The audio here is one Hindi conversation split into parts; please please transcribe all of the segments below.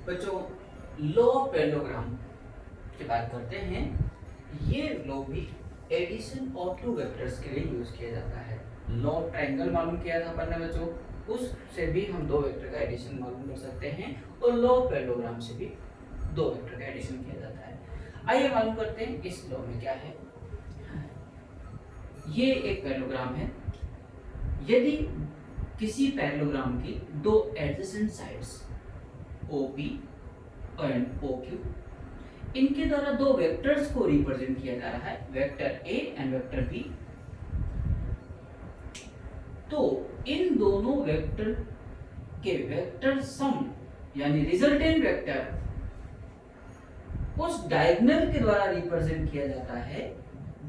बच्चों लॉ ऑफ पैरेललोग्राम की बात करते हैं। ये लॉ भी एडिशन ऑफ टू वेक्टर्स के लिए यूज किया जाता है। लॉ ऑफ ट्रायंगल मालूम किया था अपन ने बच्चों, उससे भी हम दो वेक्टर का एडिशन मालूम कर सकते हैं और लॉ ऑफ पैरेललोग्राम से भी दो वेक्टर का एडिशन किया जाता है। आइए मालूम करते हैं इस लॉ में क्या है। ये एक पैरेललोग्राम है। यदि किसी पैरेललोग्राम की दो adjacent sides OP and OQ, इनके द्वारा दो वेक्टर्स को रिप्रेजेंट किया जा रहा है, vector A and vector B। तो इन दोनों वेक्टर के वेक्टर सम यानी रिजल्टेंट वेक्टर उस डायगोनल के द्वारा रिप्रेजेंट किया जाता है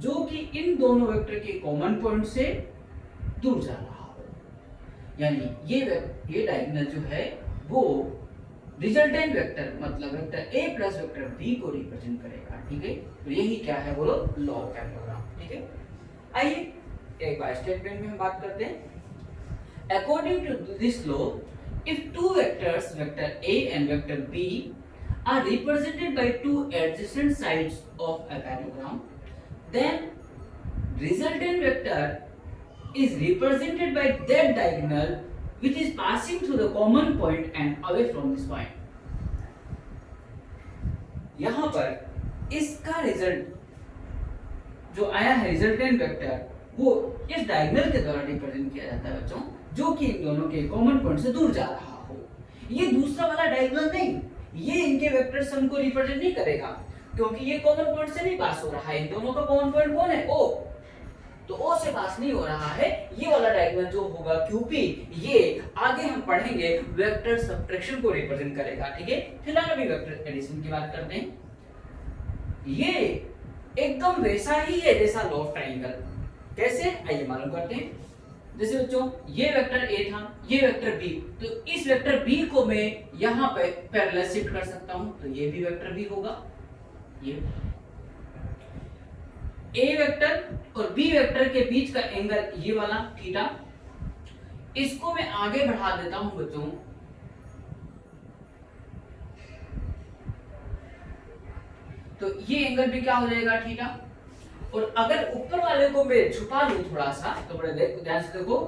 जो कि इन दोनों वेक्टर के कॉमन पॉइंट से दूर जा रहा हो। यानी ये डायगोनल जो है वो रिजल्टेंट वेक्टर मतलब vector A plus vector B को रिप्रेजेंट करेगा। ठीक है, तो यही क्या है बोलो, लॉ ऑफ पैरेललोग्राम। ठीक है, आइए एक बार स्टेटमेंट में हम बात करते हैं। According to this law, if two vectors vector A and vector B are represented by two adjacent sides of a parallelogram, then resultant vector is represented by that diagonal which is passing through the common point and away from this point. यहाँ पर इसका रिजल्ट जो आया है रिजल्टेंट वेक्टर वो इस डायगोनल के द्वारा रिप्रेजेंट किया जाता है बच्चों, जो कि इन दोनों के कॉमन पॉइंट से दूर जा रहा हो। ये दूसरा वाला डायगोनल नहीं, ये इनके वेक्टर सम को रिप्रेजेंट नहीं करेगा क्योंकि ये कॉमन पॉइंट से नहीं पास हो रहा है। इन दोनों का कॉमन पॉइंट कौन है, O। तो O से पास नहीं हो रहा है। ये वाला डायगोनल जो होगा QP, ये आगे हम पढ़ेंगे वेक्टर सब्ट्रैक्शन को रिप्रेजेंट करेगा। ठीक है, फिलहाल अभी वेक्टर एडिशन की बात करते हैं। ये एकदम वैसा ही है जैसा लॉ ऑफ ट्रायंगल। कैसे, आइए मालूम करते हैं। जैसे बच्चों ये वेक्टर A था, ये वेक्टर B, तो इस वेक्टर B को मैं यहाँ पे पैरेलल शिफ्ट कर सकता हूँ, तो ये भी वेक्टर B होगा। ये A वेक्टर और B वेक्टर के बीच का एंगल ये वाला थीटा, इसको मैं आगे बढ़ा देता हूं बच्चों, तो ये एंगल भी क्या हो जाएगा, थीटा। और अगर ऊपर वाले को मैं छुपा लूं थोड़ा सा, तो बड़े ध्यान से देखो,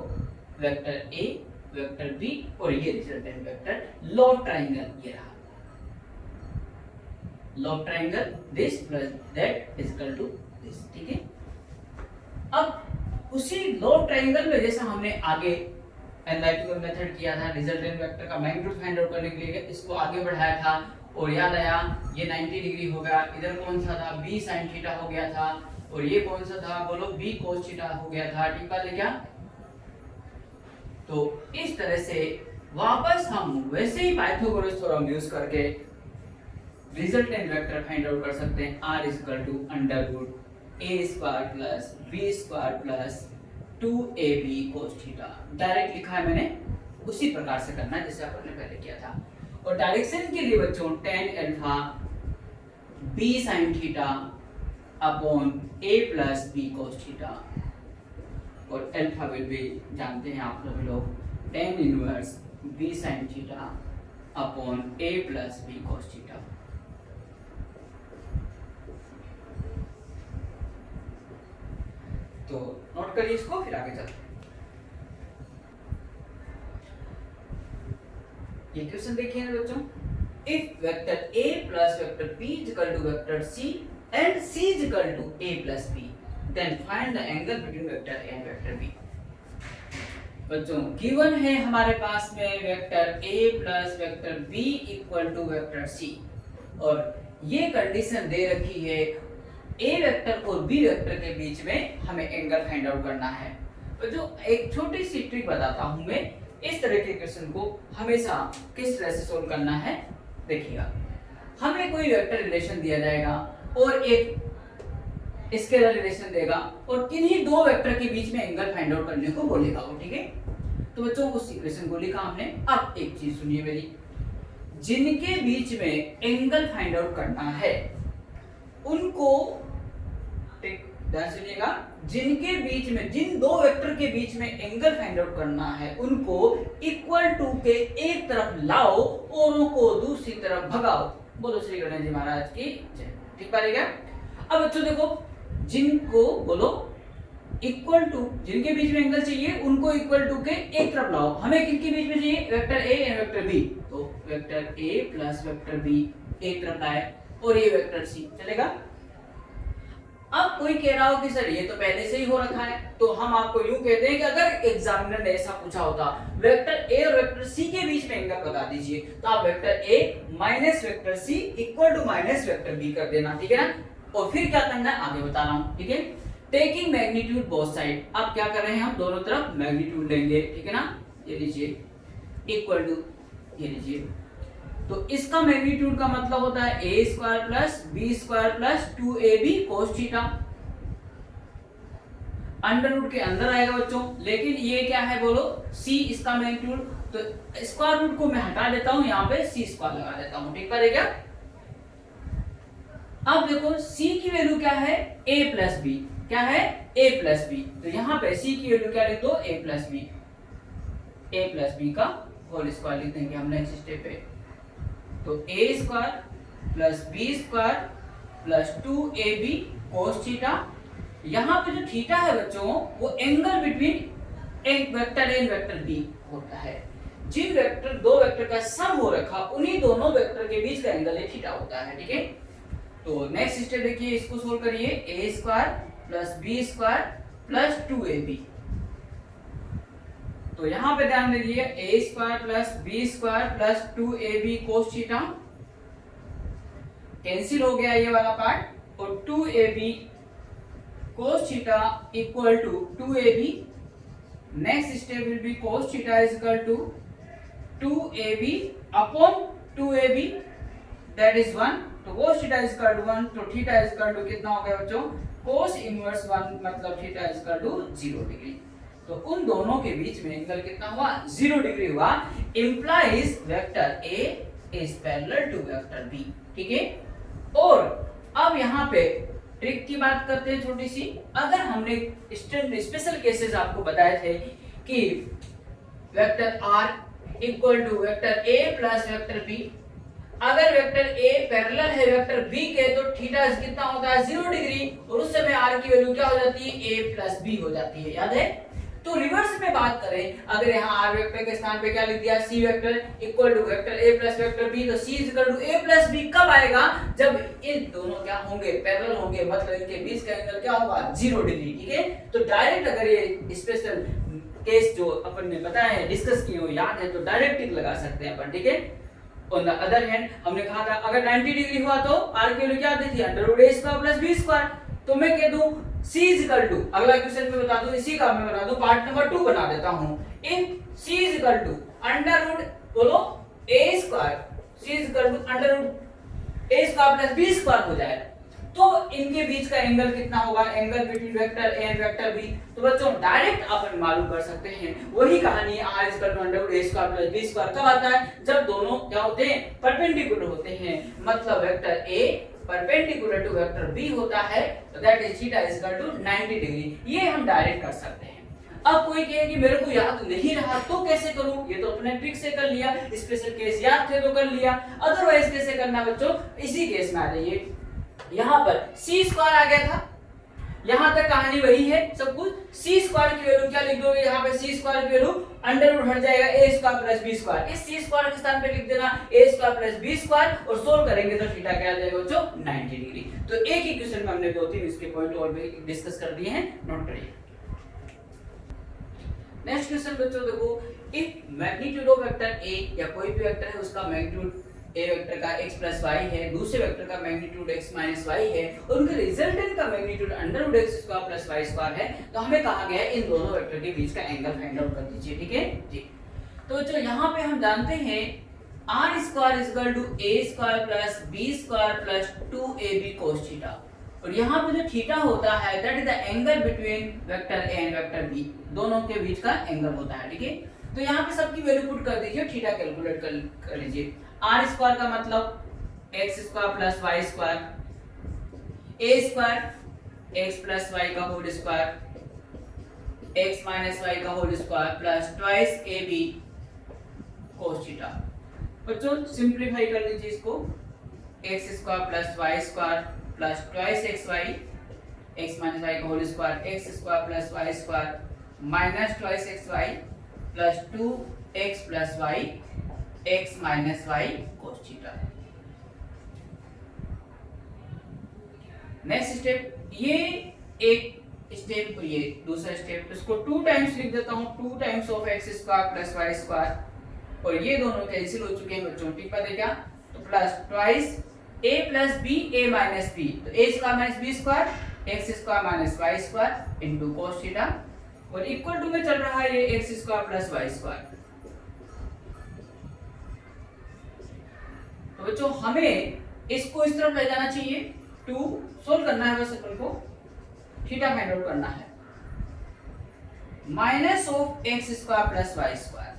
वेक्टर A वेक्टर B और ये resultant vector law of triangle ये रहा। Law of triangle this plus that is equal to this. ठीक है, अब उसी लॉ ऑफ ट्रायंगल में जैसा हमने आगे एनालिटिकल मेथड किया था, रिजल्टेंट वेक्टर का मैग्नीट्यूड फाइंड आउट करने के लिए इसको आगे बढ़ाया था और याद आया ये 90 डिग्री हो गया, इधर कौन सा था, B sin थीटा हो गया था, और ये कौन सा था बोलो, B cos थीटा हो गया था। ठीक बात है क्या? तो इस तरह से वापस हम वैसे ही पाइथागोरस थ्योरम यूज करके रिजल्टेंट वेक्टर फाइंड आउट कर सकते हैं। R = √a² plus b² plus 2ab cos theta. Direct लिखा है मैंने, उसी प्रकार से करना है जैसे अपन ने पहले किया था। और डायरेक्शन के लिए बच्चों tan alpha b sin theta upon a plus b cos theta, और अल्फा विल भी जानते हैं आप लोग, tan inverse b sin theta upon a plus b cos theta. तो नोट करिए इसको, फिर आगे चलते हैं। ये क्वेश्चन देखिए ना बच्चों, if vector A plus vector B is equal to vector C and C is equal to A plus B, then find the angle between vector A and vector B। बच्चों गिवन है हमारे पास में vector A plus vector B equal to vector C, और ये कंडीशन दे रखी है A वेक्टर और B वेक्टर के बीच में हमें एंगल फाइंड आउट करना है। तो जो एक छोटी सी ट्रिक बताता हूं मैं, इस तरह के क्वेश्चन को हमेशा किस तरह से सोल्व करना है। देखिएगा, हमें कोई वेक्टर रिलेशन दिया जाएगा और एक स्केलर रिलेशन देगा और किन्हीं दो वेक्टर के बीच में एंगल फाइंड आउट करने को बोलेगा वो। ठीक है, तो बच्चों उस इक्वेशन को लिखा हमने। अब एक चीज सुनिए मेरी, जिनके बीच में एंगल फाइंड आउट करना है उनको ध्यान सुनिएगा, जिनके बीच में, जिन दो वेक्टर के बीच में एंगल फाइंड आउट करना है उनको इक्वल टू के एक तरफ लाओ और उनको दूसरी तरफ भगाओ। बोलो श्री गणेश जी महाराज की जय। ठीक पाएगा। अब बच्चों देखो, जिनको बोलो इक्वल टू, जिनके बीच में एंगल चाहिए उनको इक्वल टू के एक तरफ लाओ। हमें किनके बीच में चाहिए? Vector A and vector B. तो vector A plus vector B एक तरफ लाए और ये वेक्टर सी, चलेगा। अब कोई कह रहा हो कि सर ये तो पहले से ही हो रखा है, तो हम आपको यूं कहते हैं कि अगर एग्जामिनर ने ऐसा पूछा होता वेक्टर ए और वेक्टर सी के बीच में एंगल बता दीजिए, तो आप vector A minus vector C equal to minus vector B कर देना, ठीक है ना। और फिर क्या करना है आगे बता रहा हूं, ठीक है। टेकिंग मैग्नीट्यूड बोथ साइड, अब क्या कर रहे हैं हम दोनों तरफ मैग्नीट्यूड लेंगे, ठीक है ना। ये लीजिए इक्वल टू, ये लीजिए, तो इसका मैग्नीट्यूड का मतलब होता है a square plus B square plus 2ab cos थीटा। अंडर रूट के अंदर आएगा बच्चों, लेकिन ये क्या है बोलो, c इसका मैग्नीट्यूड, तो स्क्वायर रूट को मैं हटा देता हूं, यहाँ पे c स्क्वायर लगा देता हूं, ठीक है क्या। अब देखो c की वैल्यू क्या है, a प्लस बी, क्या है a प्लस बी, तो यहाँ पे c की वैल्यू क्या लिख दो, a प्लस बी का होल स्क्वायर लिख देंगे हम नेक्स्ट स्टेप पे। तो a square plus B square plus 2ab cos theta. यहाँ पे जो थीटा है बच्चों वो एंगल बिटवीन एक vector A and vector B होता है। जिन वेक्टर, दो वेक्टर का सम हो रखा उन्हीं दोनों वेक्टर के बीच का एंगल ये थीटा होता है, ठीक है। तो नेक्स्ट स्टेप देखिए, इसको सोल्व करिए, a square plus B square plus 2ab। तो यहां पे ध्यान दीजिए, a square plus B square plus 2ab cos theta cancel हो गया ये वाला पार्ट, और 2ab cos theta equal to 2ab। Next step will be cos theta is equal to 2ab upon 2ab, that is 1। तो cos theta is equal to 1, तो थीटा इज इक्वल टू कितना हो गया बच्चों, cos इनवर्स 1, मतलब theta is equal to 0 degree. तो उन दोनों के बीच में एंगल कितना हुआ, 0 डिग्री हुआ। Implies vector A is parallel to vector B, ठीक है। और अब यहाँ पे ट्रिक की बात करते हैं छोटी सी। अगर हमने स्पेशल केसेस आपको बताए थे कि vector R equal to vector A plus vector B, अगर वेक्टर ए पैरेलल है वेक्टर बी के, तो थीटा कितना होता है, 0 डिग्री, और उस समय आर की वैल्यू क्या हो जाती है, ए प्लस बी हो जाती है, याद है। तो रिवर्स में बात करें, अगर यहाँ आर वेक्टर के स्थान पे क्या लिख दिया, C vector equal to vector A plus vector B, तो C equal to A plus B कब आएगा, जब इन दोनों क्या होंगे, पैरेलल होंगे, मतलब इनके बीच का एंगल क्या होगा, 0 डिग्री, ठीक है। तो डायरेक्ट अगर ये स्पेशल केस जो अपन ने बताया है, डिस्कस किए हो, याद है, तो डायरेक्ट टिक लगा सकते हैं अपन, ठीक है। ऑन द अदर हैंड हमने कहा था अगर 90 डिग्री हुआ तो आर की वैल्यू क्या आती थी, अंडर रूट ए स्क्वायर प्लस बी स्क्वायर। तो मैं कह दूं c इज इक्वल टू, अगला क्वेश्चन में बता दूं, इसी का मैं बना दूं, पार्ट नंबर 2 बना देता हूं। If c is equal to under root, बोलो a square, c is equal to under root a square plus b square हो जाए, तो इनके बीच का एंगल कितना होगा, angle between vector A and vector B. तो बच्चों डायरेक्ट अपन मालूम कर सकते हैं, वही कहानी r is equal to under root a square plus b square कब आता है, जब दोनों क्या होते हैं, परपेंडिकुलर होते हैं, मतलब vector a perpendicular to vector b होता है, तो that is theta is equal to 90 degree. ये हम डायरेक्ट कर सकते हैं। अब कोई कहे कि मेरे को याद नहीं रहा तो कैसे करूं, ये तो अपने ट्रिक से कर लिया, स्पेशल केस याद थे तो कर लिया, अदरवाइज कैसे करना बच्चों, इसी केस में आ जाइए। यहाँ पर c स्क्वायर आ गया था, यहाँ तक कहानी वही है सब कुछ। c स्क्वायर की वैल्यू क्या लिख दोगे, यहाँ पे c स्क्वायर की वैल्यू अंडर रूट हट जाएगा a square plus b square, इस c स्क्वायर के स्थान पे लिख देना a square plus b square, और सोल्व करेंगे तो थीटा क्या आ जाएगा बच्चों, 90 डिग्री। तो एक ही क्वेश्चन में हमने 2-3 इसके पॉइंट और भी डिस्कस कर दिए हैं, नोट करिए। नेक्स्ट क्वेश्चन बच्चों देखो, if magnitude of vector a या कोई भी वेक्टर है उसका मैग्नीट्यूड ए वेक्टर का x प्लस वाई है, दूसरे वेक्टर का मैग्नीट्यूड x माइनस वाई है, और उनके रिजल्टेंट का magnitude under root x square plus Y square है, तो हमें कहा गया है इन दोनों वेक्टर के बीच का एंगल फाइंड आउट कर दीजिए, ठीक है जी। तो जो यहाँ पे हम जानते हैं r square is equal to a square plus b square plus 2ab cos theta, और यहाँ पे जो थीटा होता है that is the angle between vector a and vector b, दोनों के बीच का एंगल होता है, ठीक है। तो यहाँ पे सबकी वैल्यू पुट कर दीजिए, थीटा कैलकुलेट कर लीजिए। आर स्क्वायर का मतलब x square plus Y square, A square x plus y का whole square, x minus y का whole square plus twice A B cos theta. बच्चों सिंप्लीफाई कर लीजिए इसको, x square plus Y square plus twice x y, x minus y का whole square, x square plus Y square minus twice x y plus 2x plus y x minus y cos theta. Next step, ये एक स्टेप, ये दूसरा स्टेप, इसको 2 टाइम्स लिख देता हूं, 2 times of X square plus Y square, और ये दोनों कैंसिल हो चुके हैं बच्चों, ठीक है क्या, तो plus twice a plus B A minus B, तो a square minus B square x square minus Y square into cos theta, और इक्वल टू में चल रहा है ये X square plus Y square. तो बच्चों हमें इसको इस तरफ ले जाना चाहिए, टू सोल्व करना है, बस अपन को थीटा फाइंड आउट करना है, minus of X square plus Y square,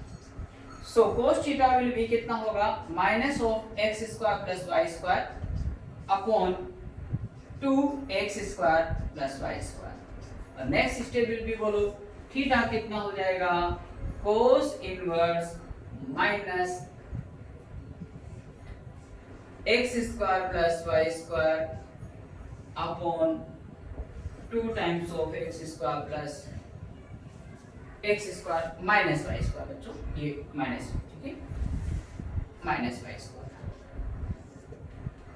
so cos theta will be कितना होगा, minus of X square plus Y square upon 2x square plus Y square. और नेक्स्ट स्टेप विल बी, बोलो थीटा कितना हो जाएगा, cos inverse minus X square plus Y square upon 2 times of X square plus X square minus Y square, बच्चों ये माइनस, ठीक है, माइनस वाई स्क्वायर।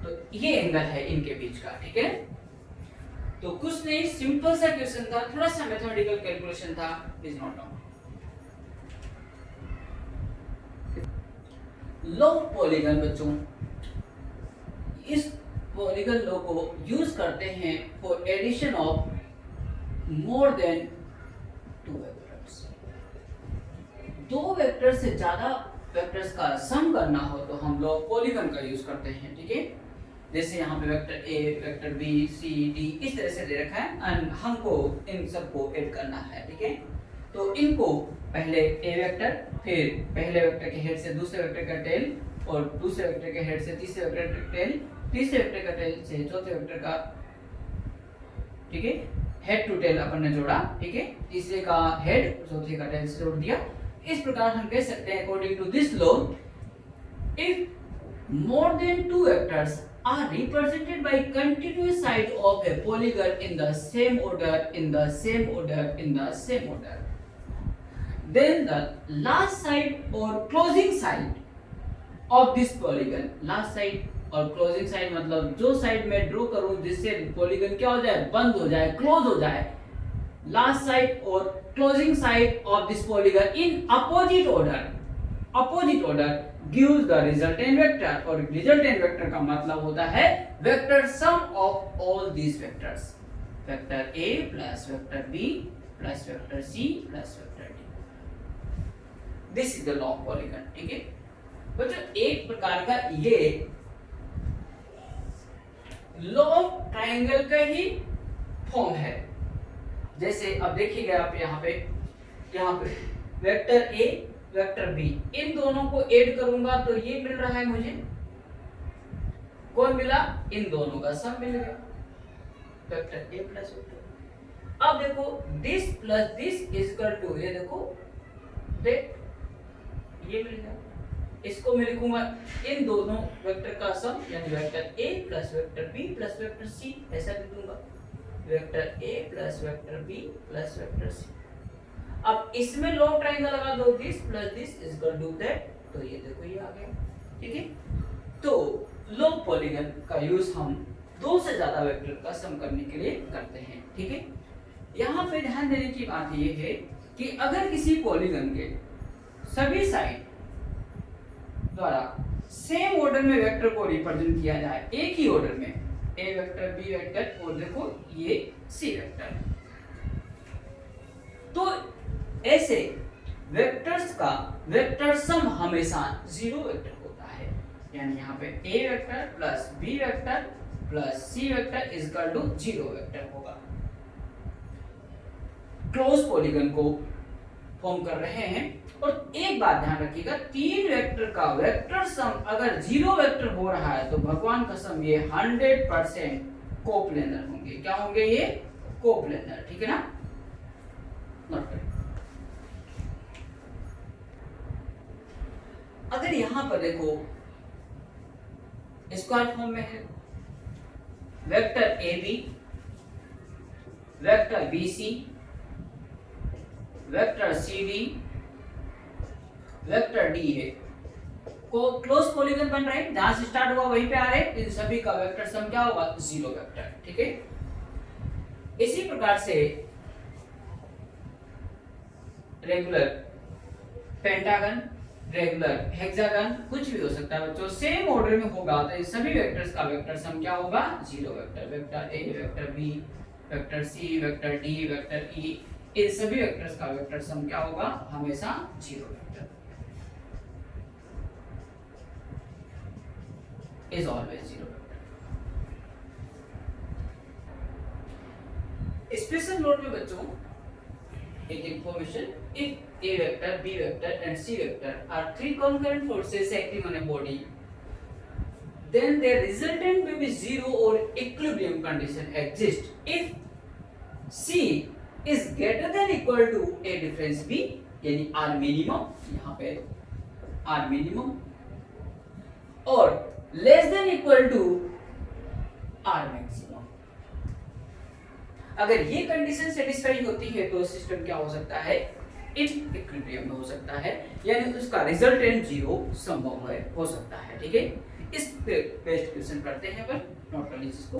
तो ये एंगल है इनके बीच का, ठीक है। तो कुछ नहीं, सिंपल सा क्वेश्चन था, थोड़ा सा मैथमेटिकल कैलकुलेशन था, please note down. Law of polygon बच्चों, इस पॉलीगन लॉ को यूज करते हैं for addition of more than 2 vectors. 2 vector से ज्यादा वेक्टर्स का सम करना हो तो हम लोग पॉलीगन का यूज करते हैं, ठीक है। जैसे यहाँ पे vector A, vector B, C, D इस तरह से दे रखा है एंड हमको इन सबको ऐड करना है, ठीक है। तो इनको पहले ए वेक्टर, फिर पहले वेक्टर के हेड से दूसरे वेक्टर का टेल, और दूसरे वेक्टर के हेड से तीसरे वेक्टर का टेल, तीसरे वेक्टर का टेल से चौथे वेक्टर का, ठीक है, हेड टू टेल अपन ने जोड़ा, ठीक है, तीसरे का हेड चौथे का टेल से जोड़ दिया। इस प्रकार हम कह सकते हैं according to this law, if more than 2 vectors are represented by continuous side of a polygon in the same order, then the last side or closing side of this polygon, last side और closing side मतलब जो साइड में ड्रॉ करूं जिससे पॉलीगन क्या हो जाए, बंद हो जाए, क्लोज हो जाए, last side और closing side of this polygon in opposite order gives the resultant vector, और resultant vector का मतलब होता है vector sum of all these vectors, vector a plus vector b plus vector c plus vector d। this is the law of polygon, ठीक है बच्चों। एक प्रकार का ये लॉ ऑफ ट्रायंगल का ही फॉर्म है। जैसे अब देखिएगा आप यहाँ पे वेक्टर ए, वेक्टर बी, इन दोनों को ऐड करूंगा तो ये मिल रहा है मुझे, कौन मिला, इन दोनों का सम मिल गया, वेक्टर ए प्लस वेक्टर। अब देखो this plus this is equal to, ये देखो देख ये मिल गया, इसको मैं लिखूंगा इन दोनों वेक्टर का सम, यानी vector A plus vector B plus vector C, ऐसा लिख दूंगा, vector A plus vector B plus vector C. अब इसमें लॉ ऑफ ट्रायंगल लगा दो, this plus this is equal to that, तो ये देखो ये आ गया, ठीक है। तो लॉ ऑफ पॉलीगन का यूज हम 2 से ज्यादा वेक्टर का सम करने के लिए करते हैं, ठीक है। यहाँ पे ध्यान देने की बात ये है कि अगर किसी पॉलीगन के सभी साइड द्वारा सेम ऑर्डर में वेक्टर को रिप्रेजेंट किया जाए, एक ही ऑर्डर में, ए वेक्टर बी वेक्टर और देखो ये सी वेक्टर, तो ऐसे वेक्टर्स का वेक्टर सम हमेशा 0 वेक्टर होता है, यानी यहाँ पे A vector plus B vector plus C vector is equal to 0 vector होगा। क्लोज पॉलीगन को फॉर्म कर रहे हैं, और एक बात ध्यान रखिएगा, 3 वेक्टर का वेक्टर सम अगर 0 वेक्टर हो रहा है तो भगवान कसम ये 100% कोप्लेनर होंगे। क्या होंगे ये? कोप्लेनर। ठीक है ना, नोट करें। अगर यहां पर देखो स्क्वायर फॉर्म में है, vector A B, vector B C, vector C D, vector D है, को क्लोज पॉलीगन बन रहा है, जहां से स्टार्ट हुआ वहीं पे आ रहे हैं, इन सभी का वेक्टर सम क्या होगा? 0 वेक्टर। ठीक है, इसी प्रकार से रेगुलर पेंटागन, रेगुलर हेक्सागन कुछ भी हो सकता है बच्चों, सेम ऑर्डर में होगा तो इन सभी वेक्टर्स का वेक्टर सम क्या होगा? 0 vector. Vector A, vector B, vector C, vector D, vector E, इन सभी वेक्टर्स का वेक्टर सम क्या होगा? हमेशा 0 vector, is always 0 vector. Special note में बच्चों एक information, if A vector, B vector and C vector are three concurrent forces acting on a body, then their resultant may be 0 or equilibrium condition exists if C is greater than equal to A difference B, यानी R minimum, यहाँ पे R minimum, और less than equal to R maximum। अगर ये कंडीशन सेटिस्फाई होती है तो सिस्टम क्या हो सकता है? इक्विलिब्रियम में हो सकता है, यानी उसका रिजल्टेंट 0 संभव है, हो सकता है। ठीक है, इस पे बेस्ड क्वेश्चन करते हैं पर नोट कर लीजिए इसको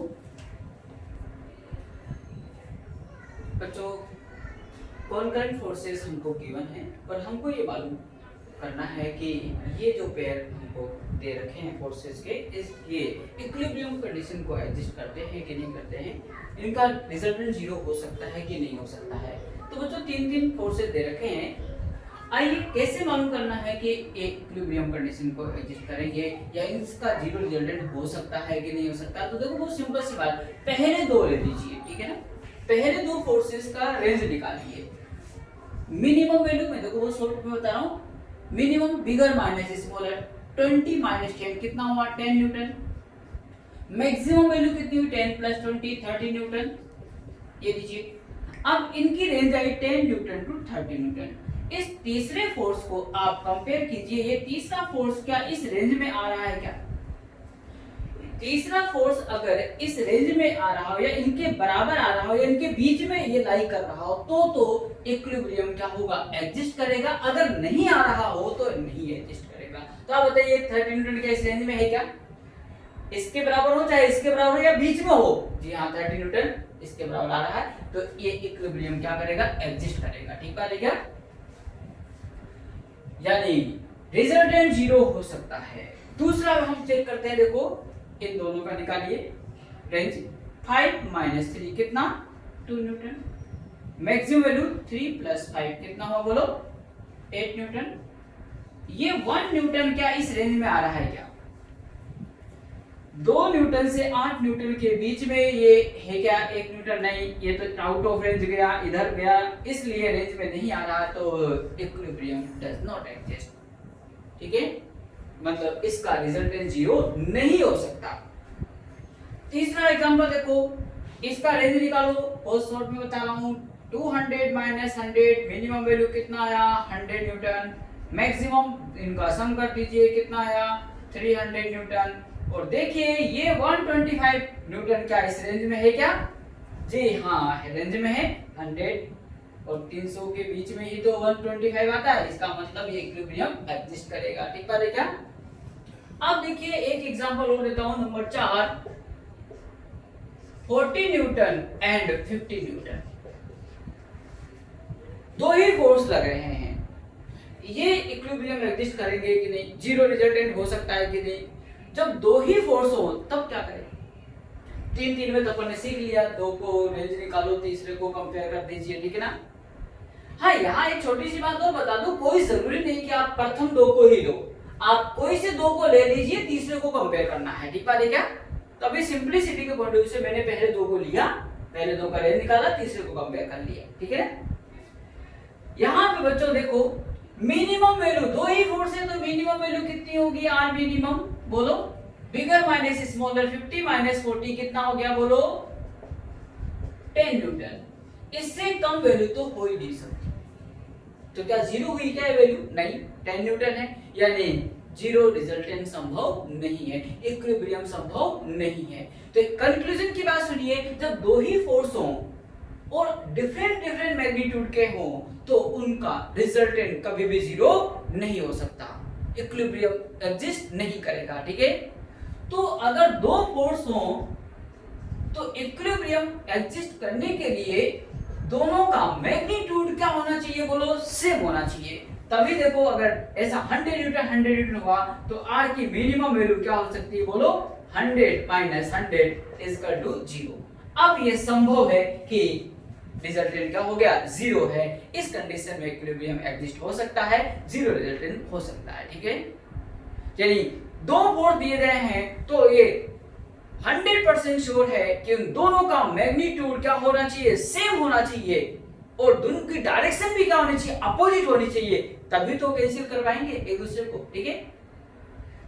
बच्चों। कॉन्करेंट फोर्सेस हमको गिवन है और हमको ये मालूम करना है कि ये जो पेयर हमको दे रखे हैं फोर्सेस के, इस ये इक्विलिब्रियम कंडीशन को एडजस्ट करते हैं कि नहीं करते हैं, इनका रिजल्टेंट 0 हो सकता है कि नहीं हो सकता है। तो बच्चों 3 फोर्सेस दे रखे हैं, आइए कैसे मालूम करना है कि इक्विलिब्रियम कंडीशन को एडजस्ट करेंगे या इसका 0 रिजल्टेंट हो सकता है कि नहीं हो सकता। तो देखो बहुत सिंपल सी बात, पहले 2 ले लीजिए। ठीक है ना, पहले 2 फोर्सेस का रेंज निकालिए। मिनिमम वैल्यू में देखो वो शॉर्ट में बता रहा हूँ, minimum bigger minus smaller 20 minus 10 कितना हुआ? 10 न्यूटन। मैक्सिमम वैल्यू कितनी हुई? 10 प्लस 20 30 न्यूटन। ये लीजिए, अब इनकी रेंज आई 10 न्यूटन टू 30 न्यूटन। इस तीसरे फोर्स को आप कंपेयर कीजिए, ये तीसरा फोर्स क्या इस रेंज में आ रहा है? क्या तीसरा फोर्स अगर इस रेंज में आ रहा हो या इनके बराबर आ रहा हो या इनके बीच में ये लाई कर रहा हो तो इक्विलिब्रियम क्या होगा? एग्जिस्ट करेगा। अगर नहीं आ रहा हो तो नहीं एग्जिस्ट करेगा। तो आप बताइए 30 न्यूटन के इस रेंज में है क्या? इसके बराबर हो चाहे इसके बराबर हो या बीच में हो, जी हाँ 30 न्यूटन इसके बराबर आ रहा है, तो ये इक्विलिब्रियम क्या करेगा? एग्जिस्ट करेगा। ठीक है, क्या यानी रिजल्टेंट 0 हो सकता है। दूसरा हम चेक करते हैं, देखो इन दोनों का निकालिए रेंज। 5 माइनस 3 कितना? 2 न्यूटन। मैक्सिमम वैल्यू 3 प्लस 5 कितना हुआ बोलो? 8 न्यूटन। ये 1 न्यूटन क्या इस रेंज में आ रहा है? क्या 2 न्यूटन से 8 न्यूटन के बीच में ये है क्या? 1 न्यूटन नहीं, ये तो आउट ऑफ रेंज गया, इधर गया, इसलिए रेंज में नहीं आ रहा, तो इक्विलिब्रियम डज नॉट एग्जिस्ट। ठीक है, मतलब इसका रिजल्टेंट 0 नहीं हो सकता। तीसरा एग्जांपल देखो, इसका रेंज निकालो, बहुत शॉर्ट में बता रहा हूं। 200 माइनस 100 मिनिमम वैल्यू कितना आया? 100 न्यूटन। मैक्सिमम इनका सम कर दीजिए, कितना आया? 300 न्यूटन। और देखिए ये 125 न्यूटन क्या इस रेंज में है? क्या जी हाँ, रेंज में है। 100 और 300 के बीच में ही तो 125 आता है, इसका मतलब ये इक्विलिब्रियम एग्जिस्ट करेगा। ठीक है क्या? अब देखिए एक एग्जांपल और देता हूं, number 4। 40 Newton and 50 Newton, 2 he force लग रहे हैं, ये इक्विलिब्रियम एग्जिस्ट करेंगे कि नहीं? 0 रिजल्टेंट हो सकता है कि नहीं? जब 2 ही फोर्स हो तब क्या करें? 3 में तो अपन ने सीख लिया, 2 को रेंज निकालो, तीसरे को कंपेयर कर दीजिए। ठीक है ना? हाँ, यहाँ एक छोटी सी बात और बता दूं, कोई जरूरी नहीं कि आप प्रथम 2 को ही लो, आप कोई से 2 को ले लीजिए, तीसरे को कंपेयर करना है। ठीक है क्या? तो अभी सिंपलिसिटी के पॉइंट ऑफ व्यू से मैंने पहले 2 को लिया, पहले 2 का रेंज निकाला, तीसरे को कंपेयर कर लिया। ठीक है ना? यहाँ पे बच्चों देखो मिनिमम वैल्यू, 2 ही फोर्स है तो मिनिमम वैल्यू कितनी होगी? आर मिनिमम बोलो बिगर माइनस स्मॉलर 50 माइनस 40 कितना हो गया बोलो 10 न्यूटन। इससे कम वैल्यू तो हो ही नहीं सकती। तो क्या जीरो हुई क्या वैल्यू? नहीं, 10 न्यूटन है, यानी जीरो रिजल्टेंट संभव नहीं है, इक्विलिब्रियम संभव नहीं है। तो कंक्लूजन की बात सुनिए, जब दो ही फोर्स हो और डिफरेंट मैग्नीट्यूड के हो तो उनका रिजल्टेंट कभी भी जीरो नहीं हो सकता, इक्विलिब्रियम एग्जिस्ट नहीं करेगा। ठीक है, तो अगर दो फोर्स हो तो इक्विलिब्रियम एग्जिस्ट करने के लिए दोनों का मैग्नीट्यूड क्या होना चाहिए बोलो? सेम होना चाहिए। तभी देखो, अगर ऐसा 100 न्यूटन हुआ तो आर की मिनिमम वैल्यू क्या हो सकती है बोलो? 100 माइनस 100 इज इक्वल टू 0। अब ये संभव है कि रिजल्टेंट क्या हो गया? जीरो है। इस कंडीशन में इक्विलिब्रियम एग्जिस्ट हो सकता है, जीरो रिजल्टेंट हो सकता है। ठीक है, यानी दो फोर्स दिए गए हैं तो ये 100% श्योर है कि उन दोनों का मैग्नीट्यूड क्या होना चाहिए? सेम होना चाहिए, और दोनों की डायरेक्शन भी क्या होनी चाहिए? अपोजिट होनी चाहिए, तभी तो कैंसिल करवाएंगे एक दूसरे को। ठीक है,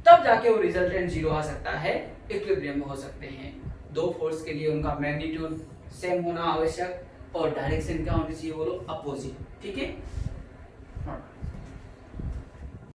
तब जाके वो रिजल्टेंट जीरो आ सकता है, इक्विलिब्रियम में हो सकते हैं। दो फोर्स के लिए उनका मैग्नीट्यूड सेम होना आवश्यक और डायरेक्शन क्या होनी चाहिए बोलो? अपोजिट। ठीक है।